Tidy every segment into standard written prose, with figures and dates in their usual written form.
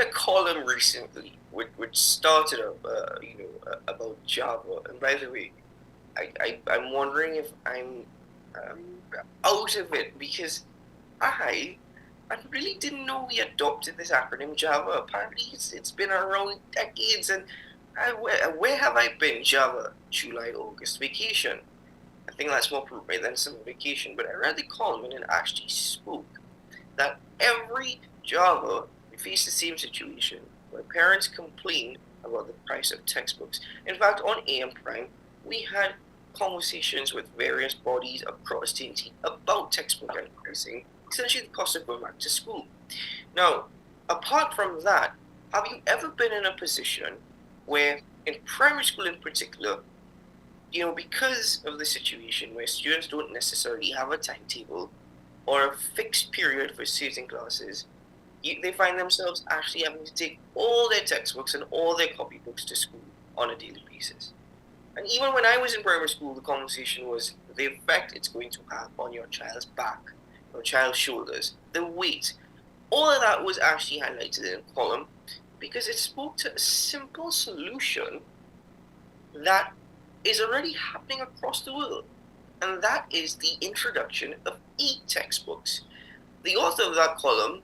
a column recently which started up, about Java. And by the way, I'm wondering if I'm out of it because I really didn't know we adopted this acronym Java. Apparently, it's been around decades, and where have I been? Java, July, August, vacation. I think that's more appropriate than summer vacation. But I read the column and it actually spoke that every Java faced the same situation where parents complain about the price of textbooks. In fact, on AM Prime, we had conversations with various bodies across TNT about textbook pricing, essentially the cost of going back to school. Now, apart from that, have you ever been in a position where, in primary school in particular, because of the situation where students don't necessarily have a timetable or a fixed period for certain classes, they find themselves actually having to take all their textbooks and all their copybooks to school on a daily basis? And even when I was in primary school, the conversation was the effect it's going to have on your child's back, your child's shoulders, the weight. All of that was actually highlighted in a column because it spoke to a simple solution that is already happening across the world. And that is the introduction of e-textbooks. The author of that column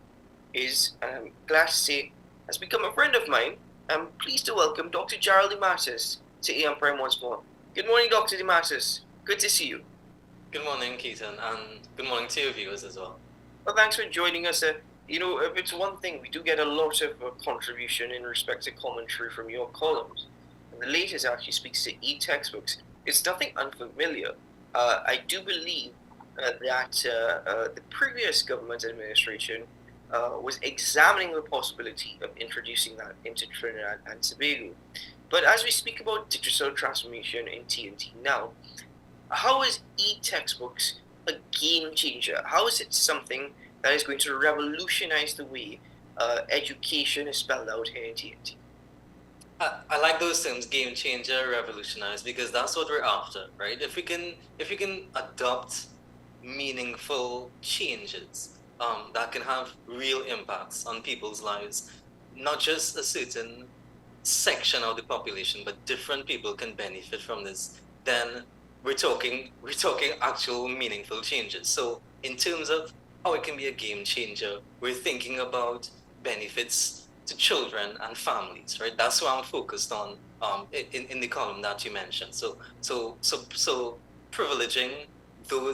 is, I'm glad to say, has become a friend of mine. I'm pleased to welcome Dr. Jarrel De Matas to AM Prime once more. Good morning, Dr. De Matas. Good to see you. Good morning, Keaton, and good morning to your viewers as well. Well, thanks for joining us. If it's one thing, we do get a lot of contribution in respect to commentary from your columns. And the latest actually speaks to e-textbooks. It's nothing unfamiliar. I do believe that the previous government administration was examining the possibility of introducing that into Trinidad and Tobago. But as we speak about digital transformation in TNT now, how is e-textbooks a game changer? How is it something that is going to revolutionize the way education is spelled out here in TNT? I like those terms, game changer, revolutionize, because that's what we're after, right? If we can adopt meaningful changes that can have real impacts on people's lives, not just a certain section of the population, but different people can benefit from this, then we're talking actual meaningful changes. So in terms of how it can be a game changer, we're thinking about benefits to children and families, right? That's what I'm focused on in the column that you mentioned. So privileging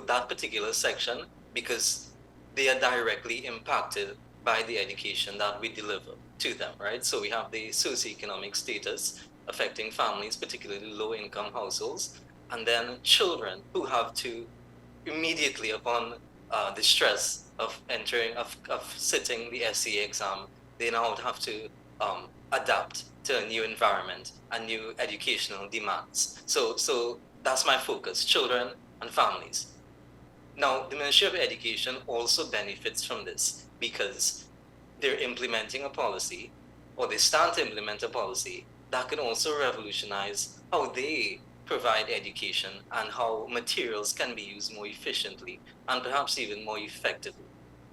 that particular section because they are directly impacted by the education that we deliver to them, right? So we have the socioeconomic status affecting families, particularly low-income households, and then children who have to immediately upon the stress of sitting the SCA exam, they now have to adapt to a new environment and new educational demands. So that's my focus, children and families. Now, the Ministry of Education also benefits from this because they're implementing a policy, or they stand to implement a policy that can also revolutionize how they provide education and how materials can be used more efficiently and perhaps even more effectively.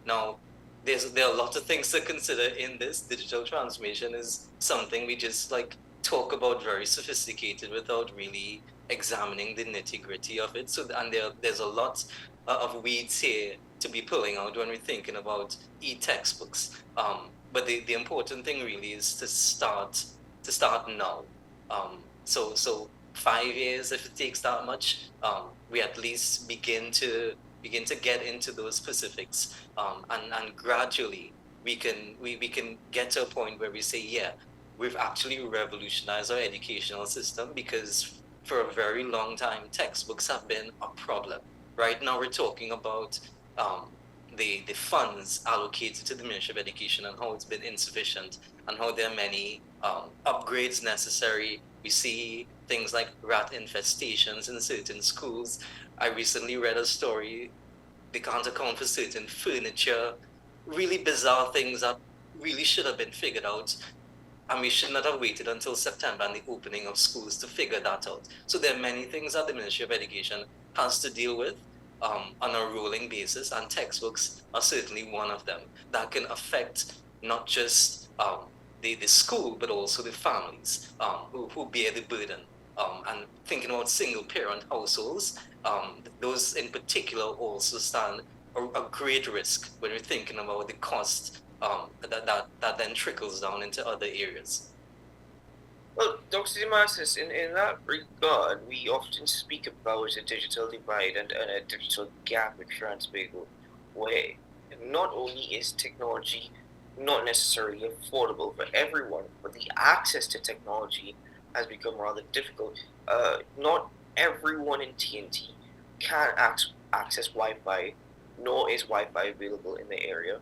Now, there are a lot of things to consider in this. Digital transformation is something we just talk about very sophisticated without really examining the nitty-gritty of it. So, and there's a lot of weeds here to be pulling out when we're thinking about e-textbooks. But the important thing really is to start now. So 5 years, if it takes that much, we at least begin to get into those specifics, and gradually we can get to a point where we say, yeah, we've actually revolutionized our educational system, because for a very long time textbooks have been a problem. Right now we're talking about the funds allocated to the Ministry of Education and how it's been insufficient and how there are many upgrades necessary. We see things like rat infestations in certain schools. I recently read a story, they can't account for certain furniture, really bizarre things that really should have been figured out. And we should not have waited until September and the opening of schools to figure that out. So there are many things that the Ministry of Education has to deal with on a rolling basis, and textbooks are certainly one of them that can affect not just the school, but also the families who bear the burden. And thinking about single parent households, those in particular also stand a great risk when we're thinking about the cost that then trickles down into other areas. Well, Dr. De Matas, in that regard, we often speak about a digital divide and a digital gap in Tobago, where not only is technology not necessarily affordable for everyone, but the access to technology has become rather difficult. Not everyone in TNT can access Wi-Fi, nor is Wi-Fi available in the area.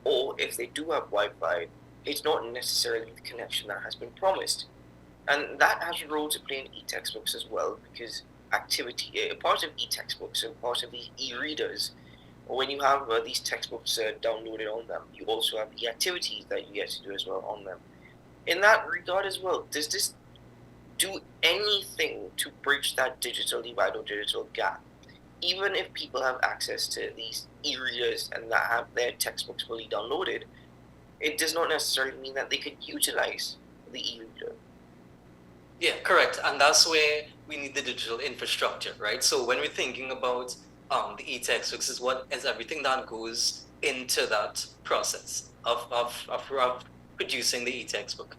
Or if they do have Wi-Fi, it's not necessarily the connection that has been promised. And that has a role to play in e-textbooks as well, because part of e-textbooks and part of these e-readers, when you have these textbooks downloaded on them, you also have the activities that you get to do as well on them. In that regard as well, does this do anything to bridge that digital divide or digital gap? Even if people have access to these e-readers and that have their textbooks fully downloaded, it does not necessarily mean that they could utilize the e-reader. Yeah, correct. And that's where we need the digital infrastructure, right? So when we're thinking about the e-textbooks, is everything that goes into that process of producing the e-textbook.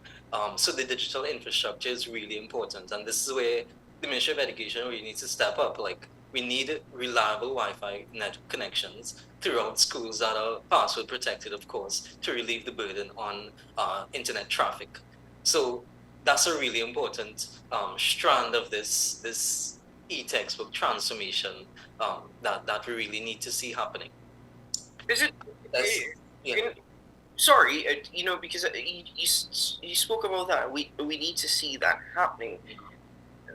So the digital infrastructure is really important, and this is where the Ministry of Education really needs to step up. Like, we need reliable Wi-Fi net connections throughout schools that are password protected, of course, to relieve the burden on internet traffic. So that's a really important strand of this e-textbook transformation that we really need to see happening. Is it? Yeah. Sorry, because you spoke about that. We need to see that happening.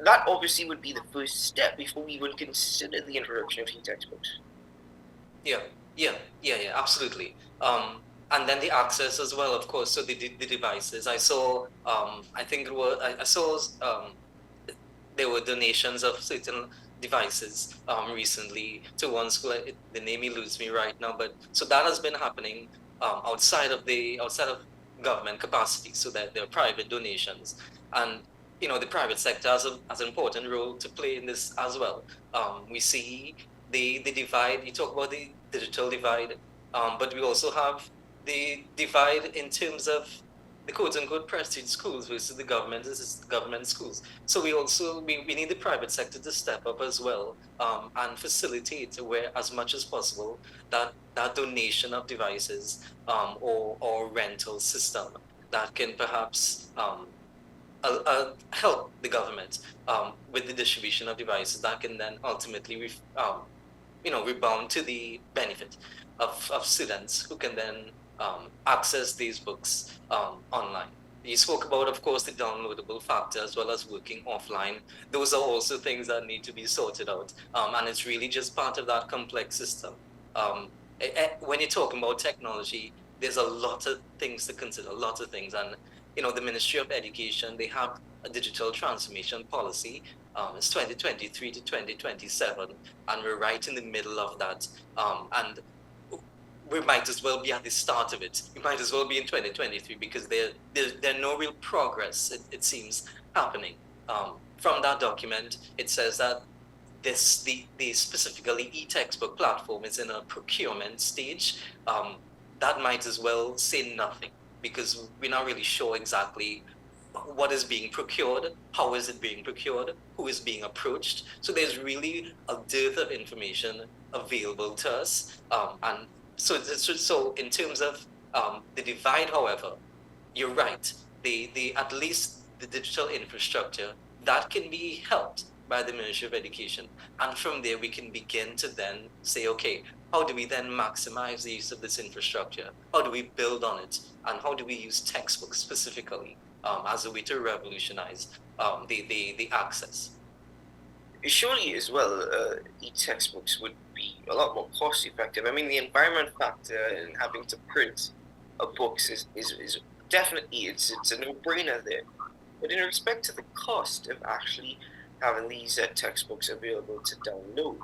That obviously would be the first step before we would consider the introduction of e-textbooks. Yeah, absolutely. And then the access as well, of course. So the devices. I saw. I think it was. I saw. There were donations of certain devices recently to one school. The name eludes me right now, but so that has been happening outside of government capacity. So that there are private donations, and the private sector has an important role to play in this as well. We see the divide. You talk about the digital divide, but we also have the divide in terms of the quote unquote prestige schools versus the government schools. So we need the private sector to step up as well, and facilitate where as much as possible that donation of devices or rental system that can perhaps help the government with the distribution of devices that can then ultimately rebound to the benefit of students who can then access these books online. You spoke about, of course, the downloadable factor as well as working offline. Those are also things that need to be sorted out, and it's really just part of that complex system. When you're talking about technology, there's a lot of things to consider, lots of things, and the Ministry of Education, they have a digital transformation policy. It's 2023 to 2027, and we're right in the middle of that. And we might as well be at the start of it. We might as well be in 2023 because there's no real progress, it seems, happening. From that document, it says that the specifically e-textbook platform is in a procurement stage. That might as well say nothing because we're not really sure exactly what is being procured, how is it being procured, who is being approached. So there's really a dearth of information available to us, and so in terms of the divide, however, you're right. The at least the digital infrastructure that can be helped by the Ministry of Education, and from there we can begin to then say, okay, how do we then maximize the use of this infrastructure? How do we build on it? And how do we use textbooks specifically as a way to revolutionize the access? Surely, as well, e-textbooks would be a lot more cost effective. I mean, the environment factor and having to print books is definitely it's a no-brainer there. But in respect to the cost of actually having these textbooks available to download,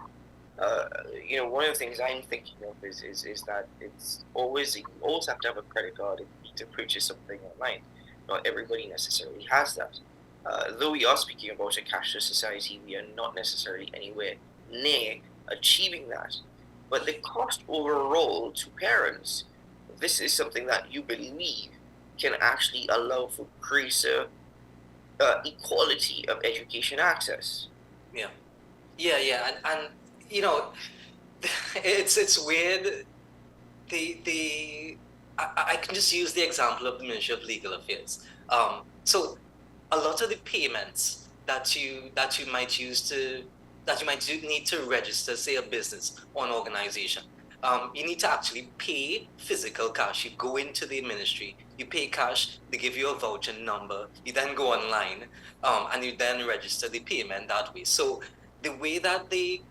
one of the things I'm thinking of is that it's always you always have to have a credit card in to purchase something online. Not everybody necessarily has that. Though we are speaking about a cashless society, we are not necessarily anywhere near achieving that. But the cost overall to parents, this is something that you believe can actually allow for greater equality of education access. Yeah, and you know, it's weird. I can just use the example of the Ministry of Legal Affairs. So a lot of the payments that you might use to that you might need to register, say, a business or an organization. You need to actually pay physical cash. You go into the ministry, you pay cash, they give you a voucher number, you then go online, and you then register the payment that way. So the way that the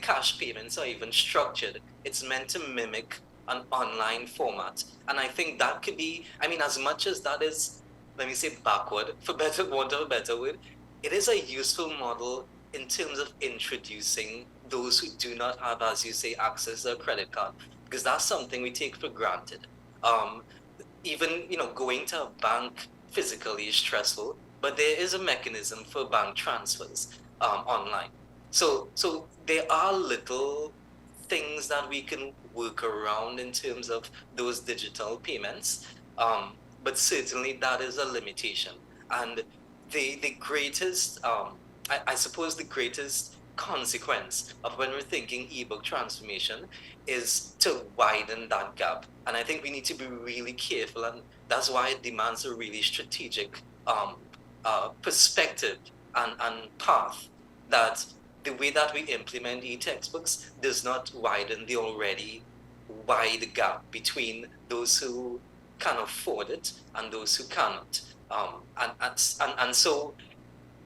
cash payments are even structured, it's meant to mimic an online format. And I think that could be, I mean, as much as that is, let me say, backward, for better want of a better word, it is a useful model in terms of introducing those who do not have, as you say, access to a credit card, because that's something we take for granted. Even going to a bank physically is stressful, but there is a mechanism for bank transfers online. So there are little things that we can work around in terms of those digital payments. But certainly that is a limitation. And the greatest, I suppose, the greatest consequence of when we're thinking ebook transformation is to widen that gap. And I think we need to be really careful, and that's why it demands a really strategic perspective and path, that the way that we implement e-textbooks does not widen the already wide gap between those who can afford it and those who cannot. And so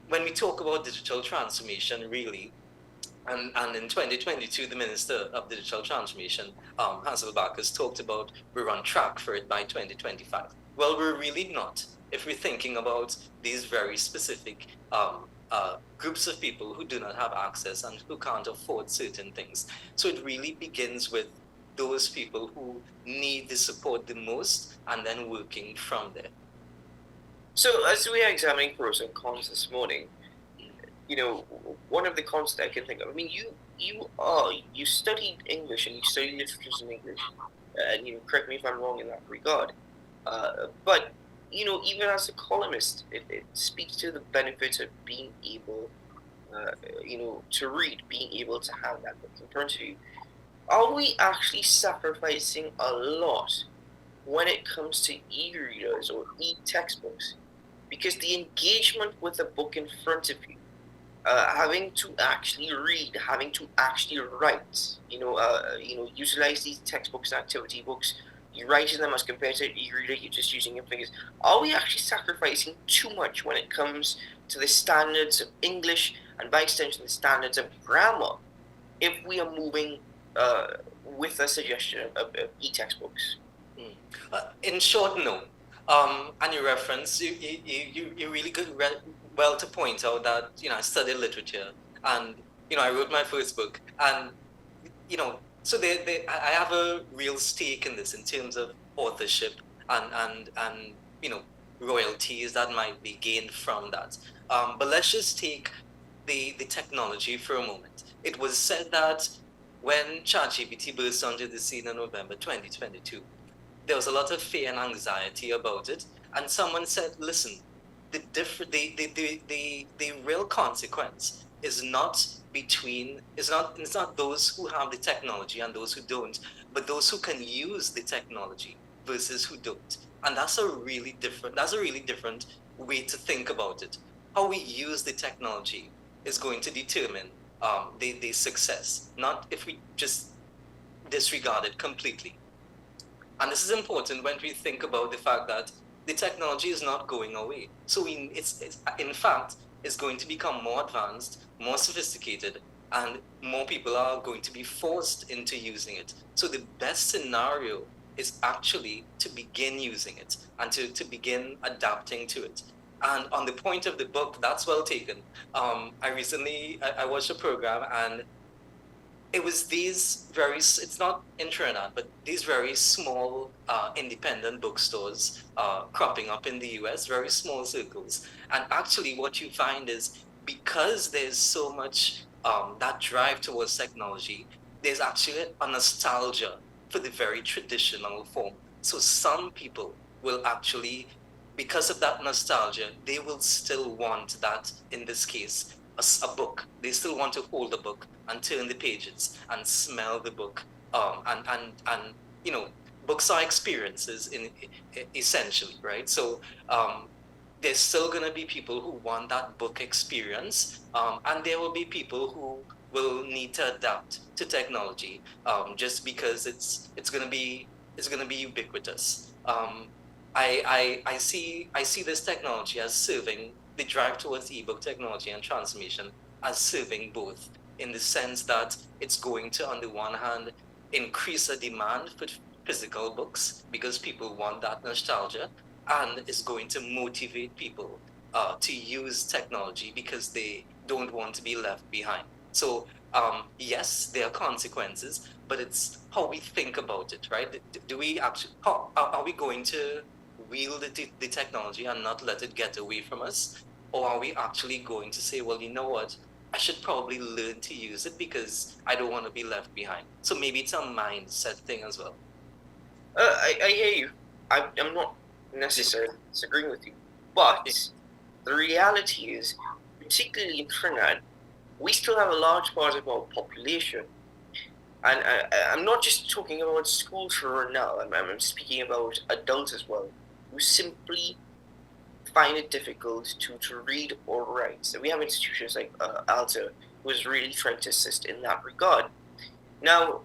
when we talk about digital transformation, really, and in 2022, the Minister of Digital Transformation, Hasselbach, has talked about we're on track for it by 2025. Well, we're really not, if we're thinking about these very specific groups of people who do not have access and who can't afford certain things. So it really begins with those people who need the support the most, and then working from there. So, as we are examining pros and cons this morning, one of the cons that I can think of. I mean, you studied English and you studied literatures in English, and correct me if I'm wrong in that regard. But even as a columnist, it speaks to the benefits of being able, to read, being able to have that book in front of you. Are we actually sacrificing a lot when it comes to e-readers or e-textbooks? Because the engagement with a book in front of you, having to actually read, having to actually write, utilize these textbooks and activity books, you write in them as compared to e-reader, you're just using your fingers. Are we actually sacrificing too much when it comes to the standards of English and by extension the standards of grammar if we are moving with a suggestion of e-textbooks? In short, no. And your reference, you really good well to point out that I studied literature, and I wrote my first book, and so I have a real stake in this in terms of authorship and royalties that might be gained from that. But let's just take the technology for a moment. It was said that when ChatGPT burst onto the scene in November 2022, there was a lot of fear and anxiety about it, and someone said, listen, the real consequence is not it's not those who have the technology and those who don't, but those who can use the technology versus who don't. And that's a really different way to think about it. How we use the technology is going to determine the success, not if we just disregard it completely. And this is important when we think about the fact that the technology is not going away. So it's in fact, it's going to become more advanced, more sophisticated, and more people are going to be forced into using it. So the best scenario is actually to begin using it and to begin adapting to it. And on the point of the book, that's well taken. I recently I watched a program, and it was these it's not in Trinidad, but these very small independent bookstores cropping up in the US, very small circles. And actually what you find is because there's so much that drive towards technology, there's actually a nostalgia for the very traditional form. So some people will actually, because of that nostalgia, they will still want that, in this case, a book. They still want to hold a book and turn the pages and smell the book. And you know, books are experiences essentially, right? So there's still gonna be people who want that book experience, and there will be people who will need to adapt to technology, just because it's gonna be ubiquitous. I see this technology as serving the drive towards ebook technology and transmission as serving both, in the sense that it's going to, on the one hand, increase a demand for physical books because people want that nostalgia, and is going to motivate people to use technology because they don't want to be left behind. So yes, there are consequences, but it's how we think about it, right? Do we actually, how are we going to wield the technology and not let it get away from us? Or are we actually going to say, well, you know what? I should probably learn to use it because I don't want to be left behind. So maybe it's a mindset thing as well. I hear you. I'm not necessarily disagreeing with you, but the reality is, particularly in Trinidad, we still have a large part of our population, and I'm not just talking about school children now. I'm speaking about adults as well, who simply find it difficult to read or write. So we have institutions like Alta, who is really trying to assist in that regard. Now,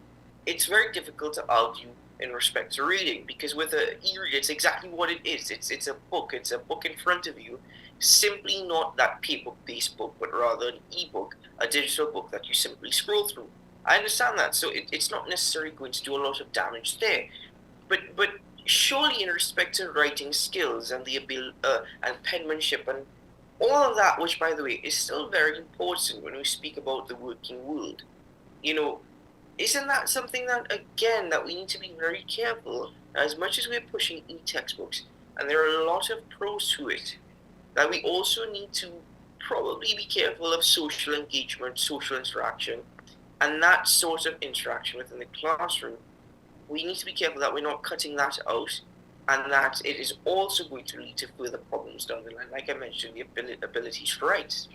it's very difficult to argue in respect to reading because with an e-reader, it's exactly what it is. It's a book. It's a book in front of you, simply not that paper-based book, but rather an e-book, a digital book that you simply scroll through. I understand that, so it's not necessarily going to do a lot of damage there, but surely in respect to writing skills and the ability and penmanship and all of that, which by the way is still very important when we speak about the working world, you know, isn't that something that again that we need to be very careful as much as we're pushing e-textbooks and there are a lot of pros to it, that we also need to probably be careful of social engagement, social interaction, and that sort of interaction within the classroom. We need to be careful that we're not cutting that out and that it is also going to lead to further problems down the line, like I mentioned, the ability to write.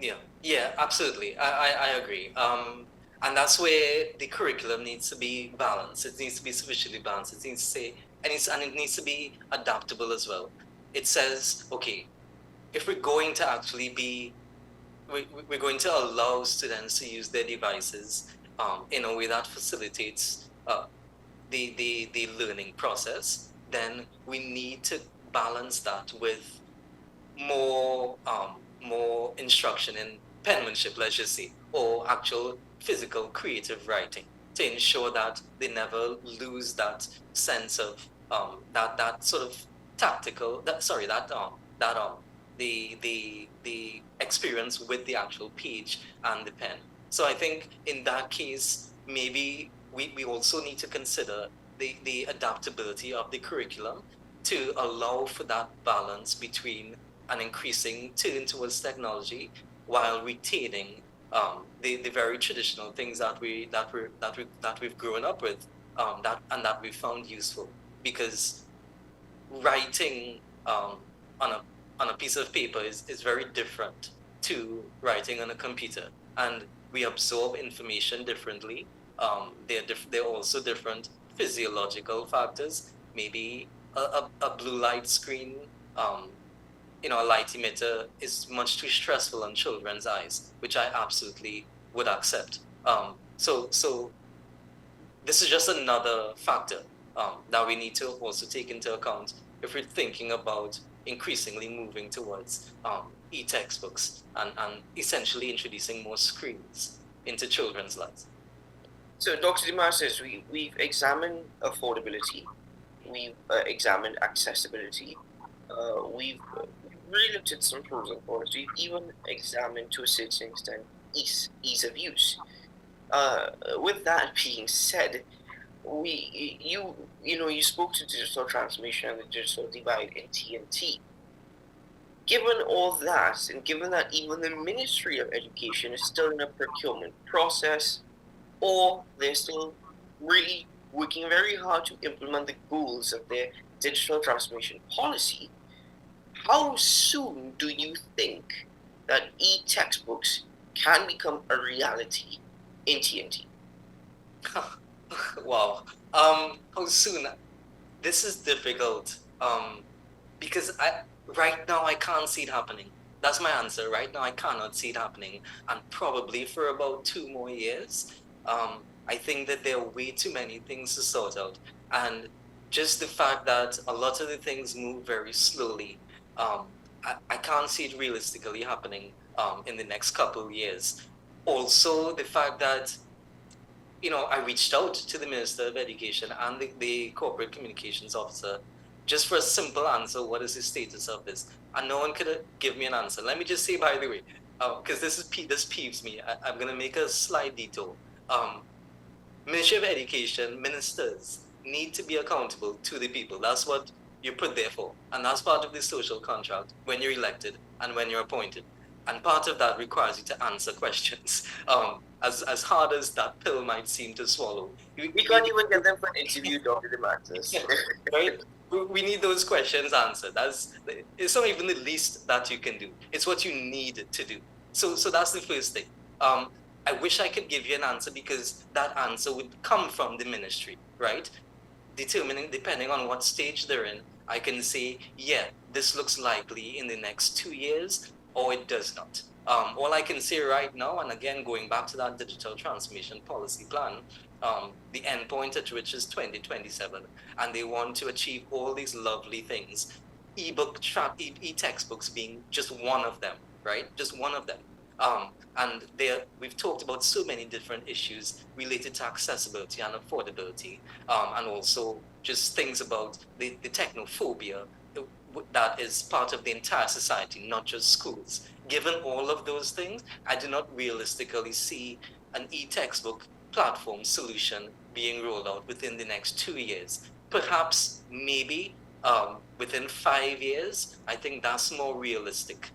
Yeah, absolutely. I agree. And that's where the curriculum needs to be balanced. It needs to be sufficiently balanced. It needs to say, and it needs to be adaptable as well. It says, okay, if we're going to actually be, we're going to allow students to use their devices in a way that facilitates the learning process, then we need to balance that with more instruction in penmanship, let's just say, or actual physical creative writing, to ensure that they never lose that sense of that sort of tactical, the experience with the actual page and the pen. So I think in that case, maybe we also need to consider the adaptability of the curriculum to allow for that balance between an increasing turn towards technology while retaining the very traditional things that we've grown up with, that we found useful. Because writing on a piece of paper is very different to writing on a computer, and we absorb information differently. There are also different physiological factors. Maybe a blue light screen, um, a light emitter is much too stressful on children's eyes, which I absolutely would accept. So this is just another factor that we need to also take into account if we're thinking about increasingly moving towards e-textbooks and essentially introducing more screens into children's lives. So, Dr. De Matas, we've examined affordability, we've examined accessibility, we've really looked at some pros and cons, we've even examined to a certain extent ease of use. With that being said, you spoke to digital transformation and the digital divide in TNT. Given all that, and given that even the Ministry of Education is still in a procurement process, or they're still really working very hard to implement the goals of their digital transformation policy, how soon do you think that e-textbooks can become a reality in TNT? Wow. How soon? This is difficult. Because right now I can't see it happening. That's my answer. Right now I cannot see it happening, and probably for about 2 more years. I think that there are way too many things to sort out, and just the fact that a lot of the things move very slowly. I can't see it realistically happening in the next couple of years. Also, the fact that I reached out to the Minister of Education and the corporate communications officer just for a simple answer. What is the status of this? And no one could give me an answer. Let me just say, by the way, because this peeves me. I'm gonna make a slight detour. Ministry of Education ministers need to be accountable to the people. That's what you're put there for, and that's part of the social contract when you're elected and when you're appointed. And part of that requires you to answer questions. As hard as that pill might seem to swallow, We can't even get them for an interview, Dr. De Matas. right? We need those questions answered. It's not even the least that you can do. It's what you need to do. So that's the first thing. I wish I could give you an answer because that answer would come from the ministry, right? Depending on what stage they're in, I can say, yeah, this looks likely in the next 2 years, or it does not. All I can say right now, and again, going back to that digital transformation policy plan, the endpoint at which is 2027, and they want to achieve all these lovely things. E-textbooks being just one of them, right? Just one of them. And we've talked about so many different issues related to accessibility and affordability, and also just things about the technophobia that is part of the entire society, not just schools. Given all of those things, I do not realistically see an e-textbook platform solution being rolled out within the next 2 years. Perhaps, maybe within 5 years, I think that's more realistic.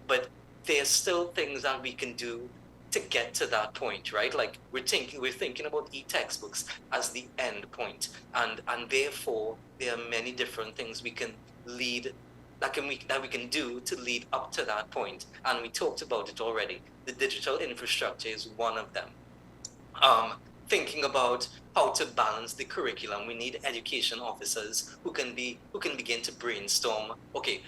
But there's still things that we can do to get to that point, right? Like we're thinking about e-textbooks as the end point, and therefore there are many different things we can lead that we can do to lead up to that point. And we talked about it already. The digital infrastructure is one of them. Thinking about how to balance the curriculum, we need education officers who can begin to brainstorm. Okay,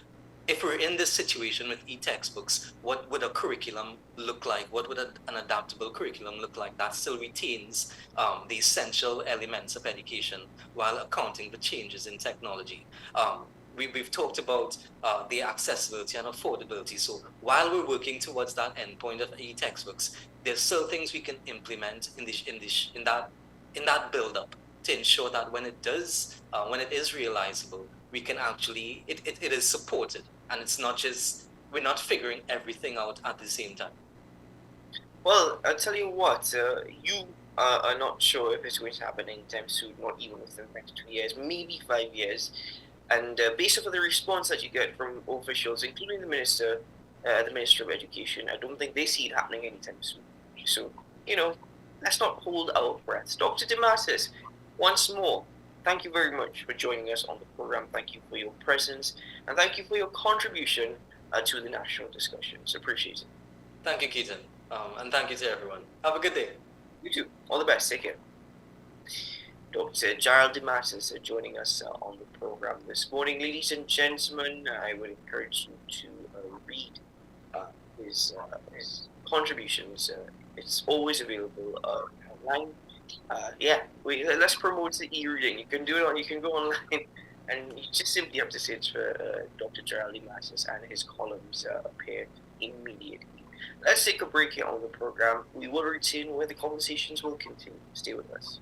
if we're in this situation with e-textbooks, what would a curriculum look like? What would an adaptable curriculum look like that still retains the essential elements of education while accounting for changes in technology? We've talked about the accessibility and affordability. So while we're working towards that endpoint of e-textbooks, there's still things we can implement in that build up to ensure that when it is realizable, we can actually it is supported, and it's not just we're not figuring everything out at the same time. Well, I'll tell you what, you are not sure if it's going to happen anytime soon, not even within the next 2 years, maybe 5 years. And based off of the response that you get from officials, including the Minister of Education, I don't think they see it happening anytime soon. So, let's not hold our breaths. Dr. De Matas, once more, thank you very much for joining us on the program. Thank you for your presence, and thank you for your contribution to the national discussions. Appreciate it. Thank you, Keaton, and thank you to everyone. Have a good day. You too. All the best. Take care. Dr. Jarrel De Matas joining us on the program this morning. Ladies and gentlemen, I would encourage you to read his contributions. It's always available online. Let's promote the e-reading. You can do it you can go online, and you just simply have to search for Dr. Jarrel De Matas, and his columns appear immediately. Let's take a break here on the program. We will return where the conversations will continue. Stay with us.